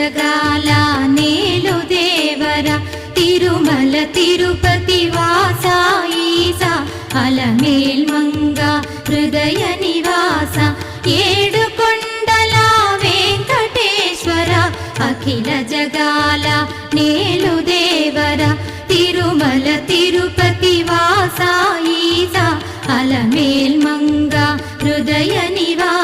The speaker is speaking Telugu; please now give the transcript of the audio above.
జగాల నేలు దేవర తిరుమల తిరుపతి వాస ఈసా అలమేల్ మంగ హృదయ నివాస ఏడు కొండల వెంకటేశ్వర అఖిల జగాల నేలు దేవర తిరుమల తిరుపతి వాస ఈసా అలమేల్ మంగ హృదయ నివాస